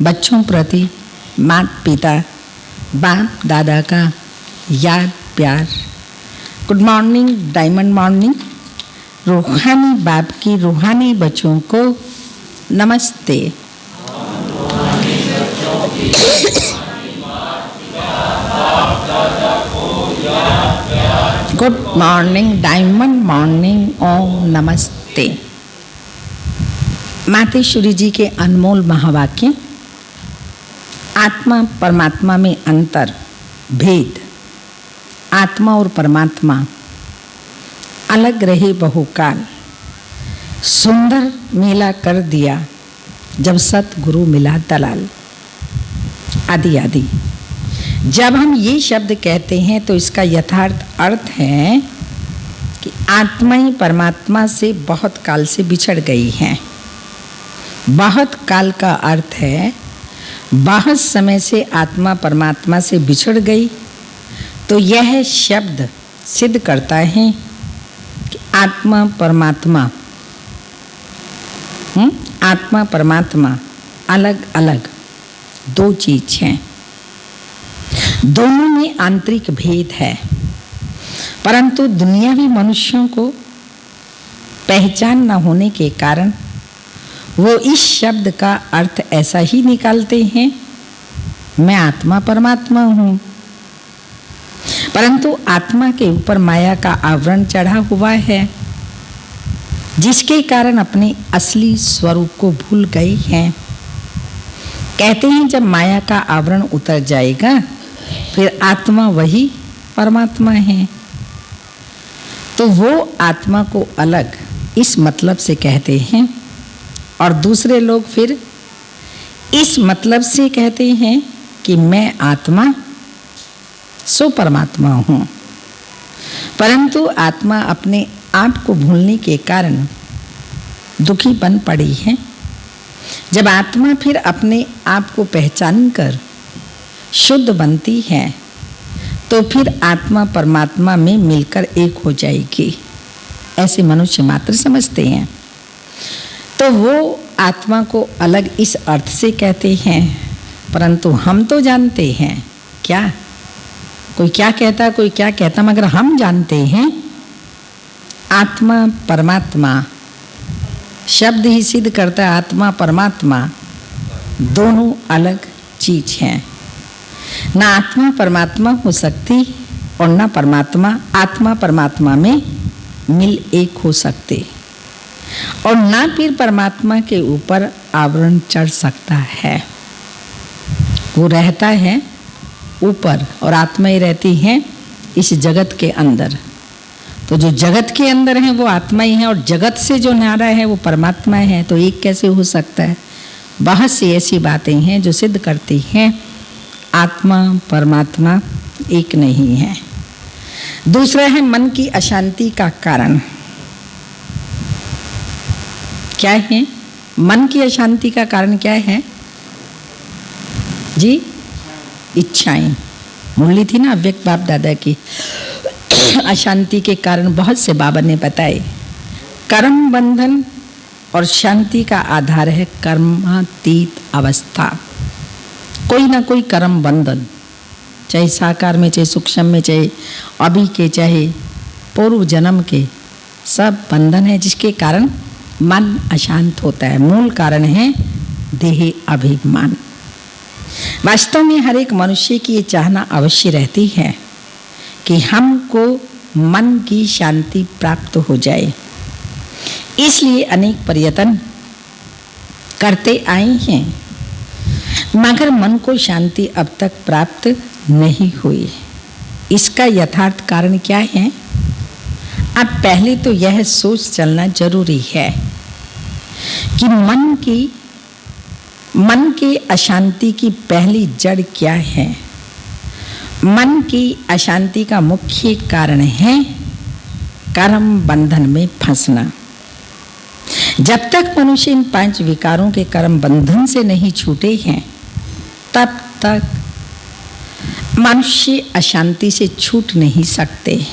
बच्चों प्रति माता पिता बाप दादा का याद प्यार। Good morning, diamond morning. रूहानी बाप की रूहानी बच्चों को नमस्ते। गुड मॉर्निंग, डायमंड मॉर्निंग, ओम नमस्ते। मातेश्वरी जी के अनमोल महावाक्य। आत्मा परमात्मा में अंतर भेद, आत्मा और परमात्मा अलग रहे बहुकाल, सुंदर मेला कर दिया जब सतगुरु मिला दलाल, आदि आदि। जब हम ये शब्द कहते हैं तो इसका यथार्थ अर्थ है कि आत्मा ही परमात्मा से बहुत काल से बिछड़ गई है। बहुत काल का अर्थ है बहुत समय से आत्मा परमात्मा से बिछड़ गई। तो यह शब्द सिद्ध करता है कि आत्मा परमात्मा अलग अलग दो चीज हैं। दोनों में आंतरिक भेद है, परंतु दुनियावी मनुष्यों को पहचान न होने के कारण वो इस शब्द का अर्थ ऐसा ही निकालते हैं, मैं आत्मा परमात्मा हूँ। परंतु आत्मा के ऊपर माया का आवरण चढ़ा हुआ है, जिसके कारण अपने असली स्वरूप को भूल गए हैं। कहते हैं जब माया का आवरण उतर जाएगा फिर आत्मा वही परमात्मा है। तो वो आत्मा को अलग इस मतलब से कहते हैं और दूसरे लोग फिर इस मतलब से कहते हैं कि मैं आत्मा सो परमात्मा हूँ। परंतु आत्मा अपने आप को भूलने के कारण दुखी बन पड़ी है। जब आत्मा फिर अपने आप को पहचान कर शुद्ध बनती है तो फिर आत्मा परमात्मा में मिलकर एक हो जाएगी, ऐसे मनुष्य मात्र समझते हैं। तो वो आत्मा को अलग इस अर्थ से कहते हैं, परंतु हम तो जानते हैं क्या, कोई क्या कहता कोई क्या कहता, मगर हम जानते हैं आत्मा परमात्मा शब्द ही सिद्ध करता है आत्मा परमात्मा दोनों अलग चीज हैं। ना आत्मा परमात्मा हो सकती और ना परमात्मा आत्मा परमात्मा में मिल एक हो सकते, और ना फिर परमात्मा के ऊपर आवरण चढ़ सकता है। वो रहता है ऊपर और आत्मा ही रहती है इस जगत के अंदर। तो जो जगत के अंदर है वो आत्मा ही है और जगत से जो न्यारा है वो परमात्मा है। तो एक कैसे हो सकता है? बहुत सी ऐसी बातें हैं जो सिद्ध करती हैं आत्मा परमात्मा एक नहीं है। दूसरा है मन की अशांति का कारण। क्या है मन की अशांति का कारण? क्या है जी? इच्छाएं। मुरली थी ना अव्यक्त बाप दादा की। अशांति के कारण बहुत से बाबा ने बताए। कर्म बंधन और शांति का आधार है कर्मातीत अवस्था। कोई ना कोई कर्म बंधन, चाहे साकार में चाहे सूक्ष्म में चाहे अभी के चाहे पूर्व जन्म के, सब बंधन है जिसके कारण मन अशांत होता है। मूल कारण है देह अभिमान। वास्तव में हर एक मनुष्य की ये चाहना अवश्य रहती है कि हमको मन की शांति प्राप्त हो जाए, इसलिए अनेक प्रयत्न करते आए हैं, मगर मन को शांति अब तक प्राप्त नहीं हुई। इसका यथार्थ कारण क्या है? अब पहले तो यह सोच चलना जरूरी है कि मन की मन की अशांति की पहली जड़ क्या है? मन की अशांति का मुख्य कारण है कर्म बंधन में फंसना। जब तक मनुष्य इन 5 विकारों के कर्म बंधन से नहीं छूटे हैं, तब तक मनुष्य अशांति से छूट नहीं सकते।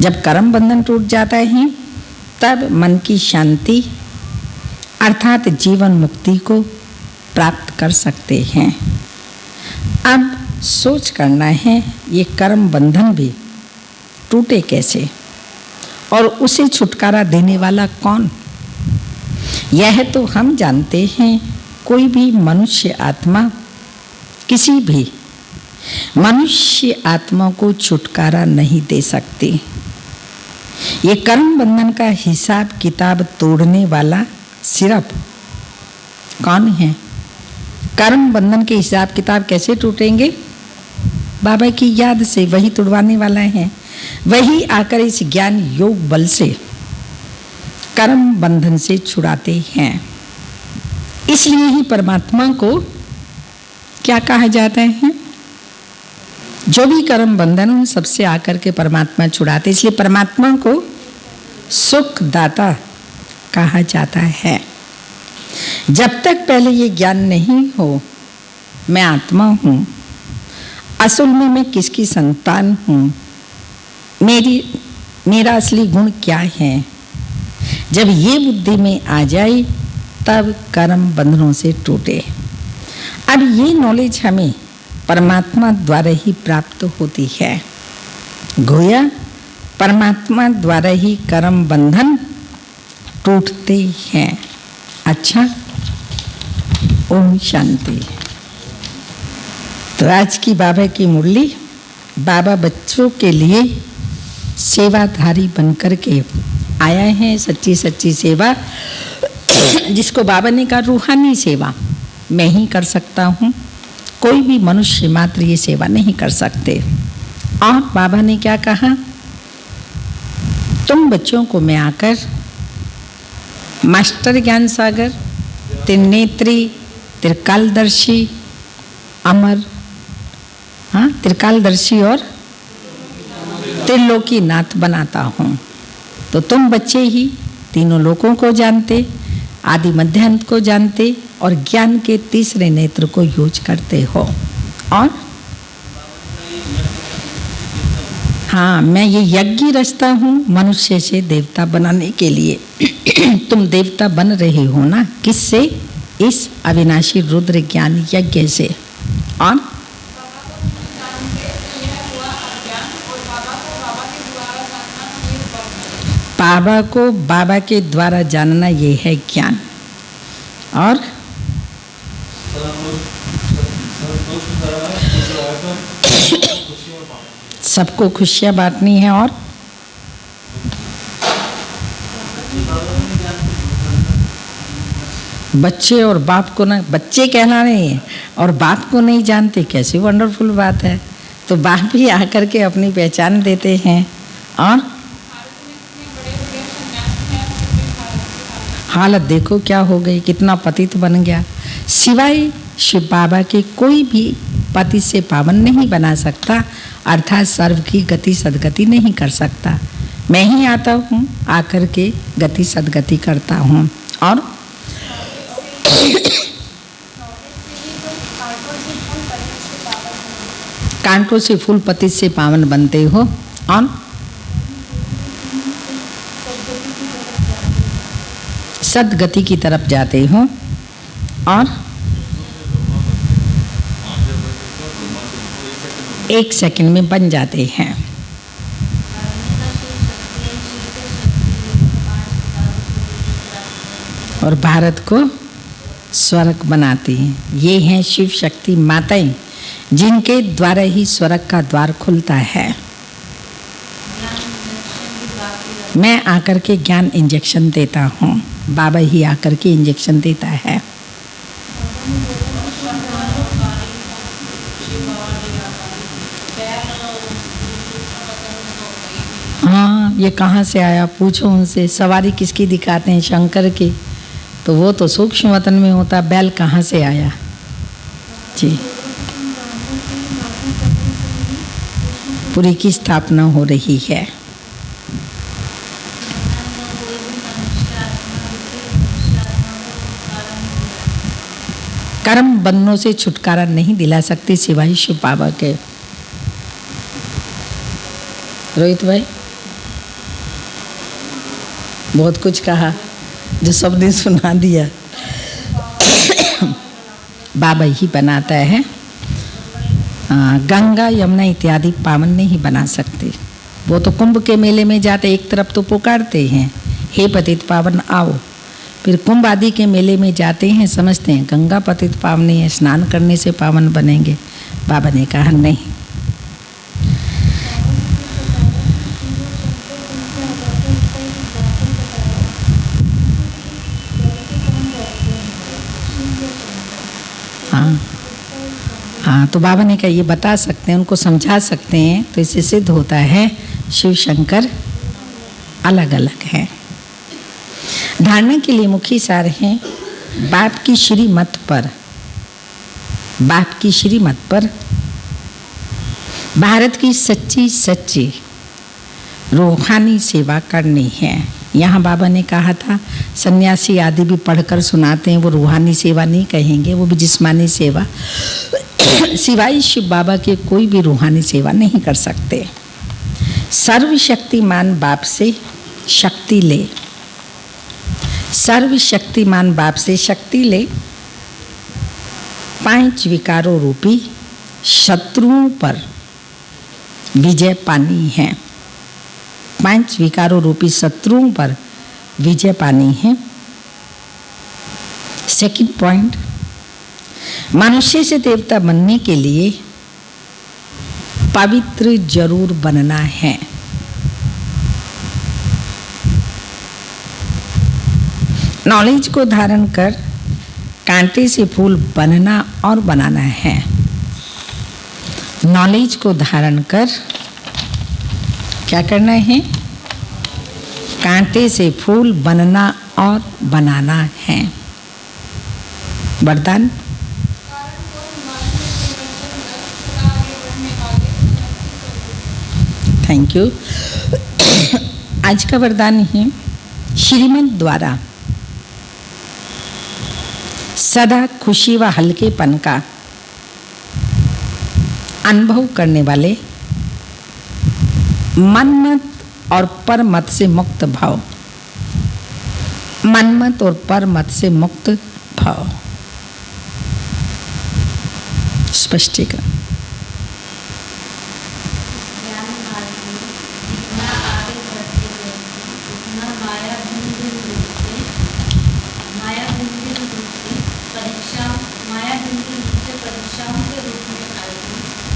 जब कर्म बंधन टूट जाता है, तब मन की शांति अर्थात जीवन मुक्ति को प्राप्त कर सकते हैं। अब सोच करना है, ये कर्म बंधन भी टूटे कैसे और उसे छुटकारा देने वाला कौन? यह तो हम जानते हैं, कोई भी मनुष्य आत्मा किसी भी मनुष्य आत्मा को छुटकारा नहीं दे सकती। ये कर्म बंधन का हिसाब किताब तोड़ने वाला सिर्फ कौन है? कर्म बंधन के हिसाब किताब कैसे टूटेंगे? बाबा की याद से। वही तुड़वाने वाला है, वही आकर इस ज्ञान योग बल से कर्म बंधन से छुड़ाते हैं। इसलिए ही परमात्मा को क्या कहा जाता है? जो भी कर्म बंधन उन सबसे आकर के परमात्मा छुड़ाते, इसलिए परमात्मा को सुख दाता कहा जाता है। जब तक पहले ये ज्ञान नहीं हो मैं आत्मा हूँ, असल में मैं किसकी संतान हूँ, मेरा असली गुण क्या है, जब ये बुद्धि में आ जाए तब कर्म बंधनों से टूटे। अब ये नॉलेज हमें परमात्मा द्वारा ही प्राप्त होती है। गोया परमात्मा द्वारा ही कर्म बंधन टूटते हैं। अच्छा, ओम शांति। तो आज की बाबा की मुरली, बाबा बच्चों के लिए सेवाधारी बनकर के आया है। सच्ची सच्ची सेवा, जिसको बाबा ने कहा रूहानी सेवा मैं ही कर सकता हूँ, कोई भी मनुष्य मात्र ये सेवा नहीं कर सकते। और बाबा ने क्या कहा? तुम बच्चों को मैं आकर मास्टर ज्ञान सागर, त्रिनेत्री, त्रिकालदर्शी, अमर, त्रिकालदर्शी और त्रिलोकी नाथ बनाता हूँ। तो तुम बच्चे ही तीनों लोकों को जानते, आदि मध्य अंत को जानते और ज्ञान के तीसरे नेत्र को यूज करते हो। और हाँ, मैं ये यज्ञ रचता हूँ मनुष्य से देवता बनाने के लिए। तुम देवता बन रहे हो ना, किससे? इस अविनाशी रुद्र ज्ञान यज्ञ से। और बाबा को बाबा के द्वारा जानना ये है ज्ञान। और सबको खुशियाँ बांटनी है। और बच्चे और बाप को ना, बच्चे कहना नहीं और बाप को नहीं जानते, कैसी वंडरफुल बात है। तो बाप भी आकर के अपनी पहचान देते हैं। और हालत देखो क्या हो गई, कितना पतित बन गया। सिवाय शिव बाबा के कोई भी पति से पावन नहीं बना सकता, अर्थात सर्व की गति सदगति नहीं कर सकता। मैं ही आता हूँ, आकर के गति सदगति करता हूँ। और कांटों से फूल पतित से पावन बनते हो। और सदगति की तरफ जाते हो। और 1 सेकंड में बन जाते हैं। और भारत को स्वर्ग बनाती हैं। ये हैं शिव शक्ति माताएं, जिनके द्वारा ही स्वर्ग का द्वार खुलता है। मैं आकर के ज्ञान इंजेक्शन देता हूँ, बाबा ही आकर के इंजेक्शन देता है। हाँ, ये कहाँ से आया पूछो उनसे। सवारी किसकी दिखाते हैं? शंकर की। तो वो तो सूक्ष्म वतन में होता, बैल कहाँ से आया जी। पुरी की स्थापना हो रही है। कर्म बंधनों से छुटकारा नहीं दिला सकती सिवाय शिव बाबा के। रोहित भाई बहुत कुछ कहा जो सबने सुना दिया। बाबा ही बनाता है, गंगा यमुना इत्यादि पावन नहीं बना सकते। वो तो कुंभ के मेले में जाते एक तरफ तो पुकारते हैं हे पतित पावन आओ, फिर कुंभ आदि के मेले में जाते हैं समझते हैं गंगा पतित पावनी है, स्नान करने से पावन बनेंगे। बाबा ने कहा नहीं। हाँ, तो बाबा ने कहा ये बता सकते हैं, उनको समझा सकते हैं, तो इससे सिद्ध होता है शिव शंकर अलग अलग हैं। धारणा के लिए मुख्य सार हैं बाप की श्रीमत पर, बाप की श्रीमत पर भारत की सच्ची सच्ची रूहानी सेवा करनी है। यहाँ बाबा ने कहा था सन्यासी आदि भी पढ़कर सुनाते हैं, वो रूहानी सेवा नहीं कहेंगे, वो भी जिस्मानी सेवा। सिवाय शिव बाबा के कोई भी रूहानी सेवा नहीं कर सकते। सर्वशक्तिमान बाप से शक्ति ले, सर्वशक्तिमान बाप से शक्ति ले, 5 विकारों रूपी शत्रुओं पर विजय पानी है। 5 विकारों रूपी शत्रुओं पर विजय पानी है। सेकंड पॉइंट, मनुष्य से देवता बनने के लिए पवित्र जरूर बनना है। नॉलेज को धारण कर कांटे से फूल बनना और बनाना है। नॉलेज को धारण कर क्या करना है? कांटे से फूल बनना और बनाना है। वरदान, थैंक यू। आज का वरदान है श्रीमत द्वारा सदा खुशी व हल्केपन का अनुभव करने वाले मनमत और परमत से मुक्त भाव, मनमत और परमत से मुक्त भाव। स्पष्टीकरण,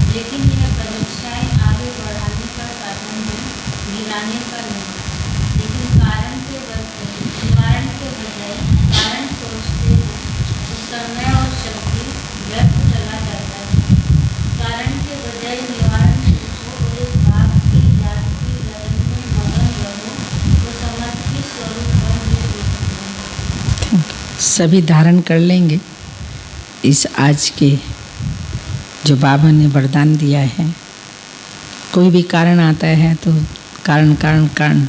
लेकिन यह परीक्षाएं आगे बढ़ाने का साधन है, गिराने का नहीं। लेकिन कारण के निवारण के बजाय कारण सोचते हैं तो समय और शक्ति व्यर्थ चला जाता है। कारण के बजाय निवारण सोचो और इस भाव की याद की लहर में मगन रहो तो समझ की स्वरूप बन सभी धारण कर लेंगे इस आज के जो बाबा ने वरदान दिया है। कोई भी कारण आता है तो कारण कारण कारण,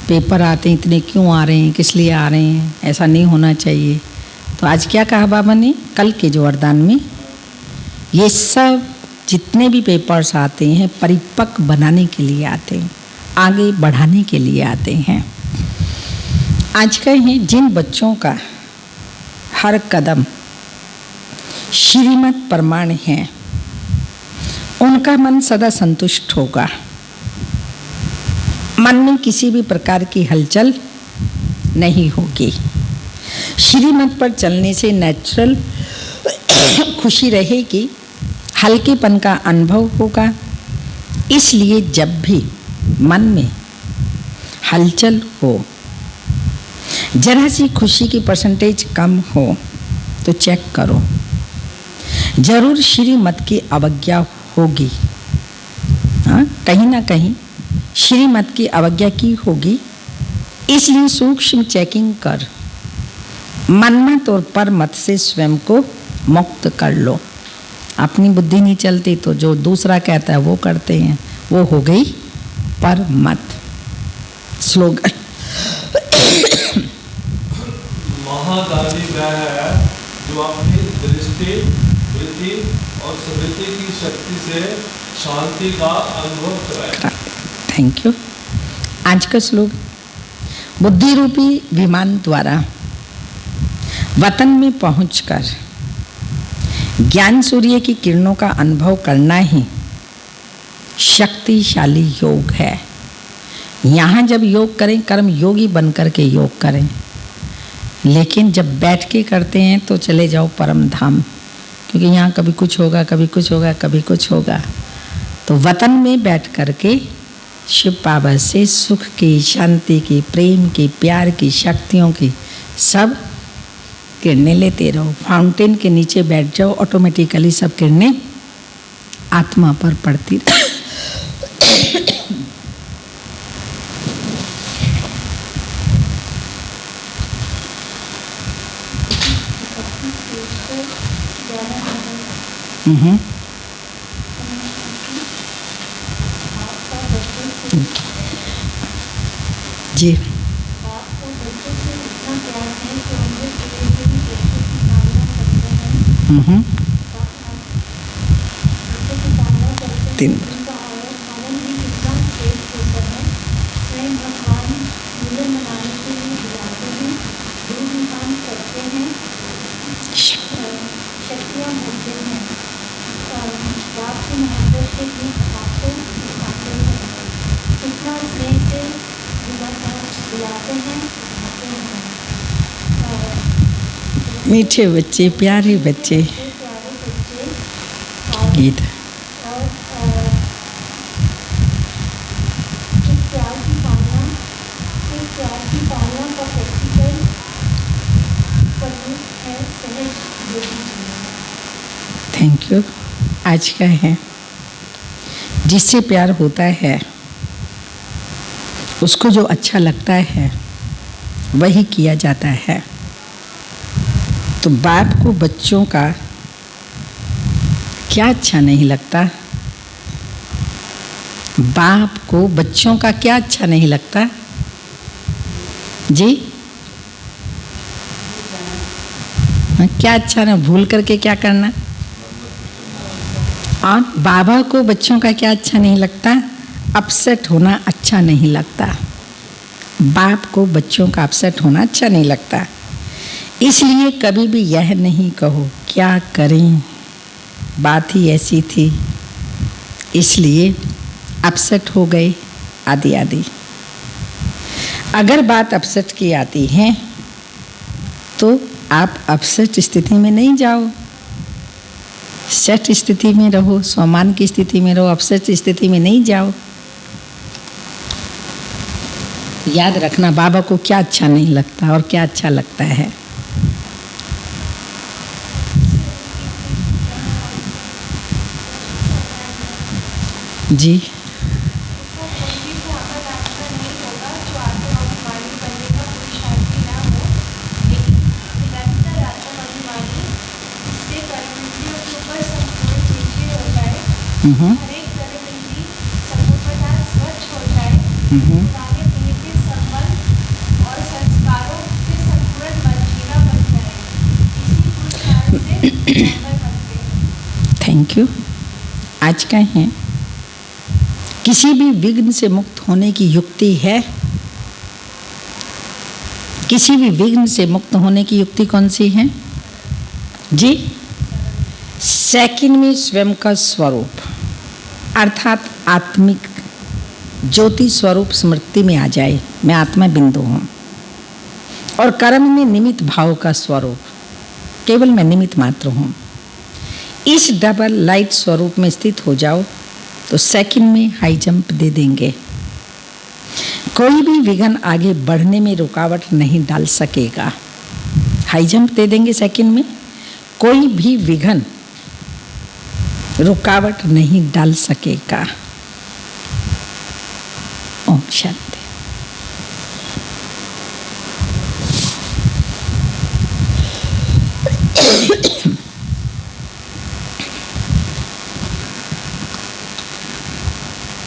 पेपर आते हैं इतने क्यों आ रहे हैं, किस लिए आ रहे हैं, ऐसा नहीं होना चाहिए। तो आज क्या कहा बाबा ने कल के जो वरदान में, ये सब जितने भी पेपर्स आते हैं परिपक्व बनाने के लिए आते हैं, आगे बढ़ाने के लिए आते हैं। आज का है जिन बच्चों का हर कदम श्रीमत प्रमाण है उनका मन सदा संतुष्ट होगा। मन में किसी भी प्रकार की हलचल नहीं होगी। श्रीमत पर चलने से नेचुरल खुशी रहेगी, हल्केपन का अनुभव होगा। इसलिए जब भी मन में हलचल हो, जरा सी खुशी की परसेंटेज कम हो तो चेक करो, जरूर श्रीमत की अवज्ञा होगी। हाँ, कहीं ना कहीं श्रीमत की अवज्ञा की होगी। इसलिए सूक्ष्म चेकिंग कर मनमत और परमत से स्वयं को मुक्त कर लो। अपनी बुद्धि नहीं चलती तो जो दूसरा कहता है वो करते हैं, वो हो गई परमत। स्लोगन। महादानी वह है जो अपनी दृष्टि, वृत्ति और स्मृति की शक्ति से शांति का अनुभव कराए। Thank you. आज का श्लोक, बुद्धि रूपी विमान द्वारा वतन में पहुंचकर ज्ञान सूर्य की किरणों का अनुभव करना ही शक्तिशाली योग है। यहाँ जब योग करें, कर्म योगी बनकर के योग करें, लेकिन जब बैठ के करते हैं तो चले जाओ परम धाम, क्योंकि यहाँ कभी कुछ होगा, कभी कुछ होगा, कभी कुछ होगा। तो वतन में बैठ करके शिव बाबा से सुख की, शांति की, प्रेम की, प्यार की, शक्तियों की सब किरणें लेते रहो। फाउंटेन के नीचे बैठ जाओ, ऑटोमेटिकली सब किरणें आत्मा पर पड़ती जी। तीन मीठे बच्चे, प्यारे बच्चे गीत। Thank you. आज का है, जिससे प्यार होता है उसको जो अच्छा लगता है वही किया जाता है। तो बाप को बच्चों का क्या अच्छा नहीं लगता? बाप को बच्चों का क्या अच्छा नहीं लगता जी? क्या अच्छा ना, भूल करके क्या करना? और बाबा को बच्चों का क्या अच्छा नहीं लगता? अपसेट होना अच्छा नहीं लगता। बाप को बच्चों का अपसेट होना अच्छा नहीं लगता। इसलिए कभी भी यह नहीं कहो क्या करें, बात ही ऐसी थी इसलिए अपसेट हो गए, आदि आदि। अगर बात अपसेट की आती है तो आप अपसेट स्थिति में नहीं जाओ, सेट स्थिति में रहो, सम्मान की स्थिति में रहो, अपसेट स्थिति में नहीं जाओ। याद रखना बाबा को क्या अच्छा नहीं लगता और क्या अच्छा लगता है। जी थैंक यू। आज का है, किसी भी विघ्न से मुक्त होने की युक्ति है? किसी भी विघ्न से मुक्त होने की युक्ति कौन सी है जी? सेकंड में स्वयं का स्वरूप अर्थात आत्मिक ज्योति स्वरूप स्मृति में आ जाए, मैं आत्मा बिंदु हूँ। और कर्म में निमित्त भाव का स्वरूप, केवल मैं निमित्त मात्र हूँ। इस डबल लाइट स्वरूप में स्थित हो जाओ तो सेकंड में हाई जंप दे देंगे। कोई भी विघ्न आगे बढ़ने में रुकावट नहीं डाल सकेगा। हाई जंप दे देंगे सेकंड में, कोई भी विघ्न रुकावट नहीं डाल सकेगा। ओम शांति।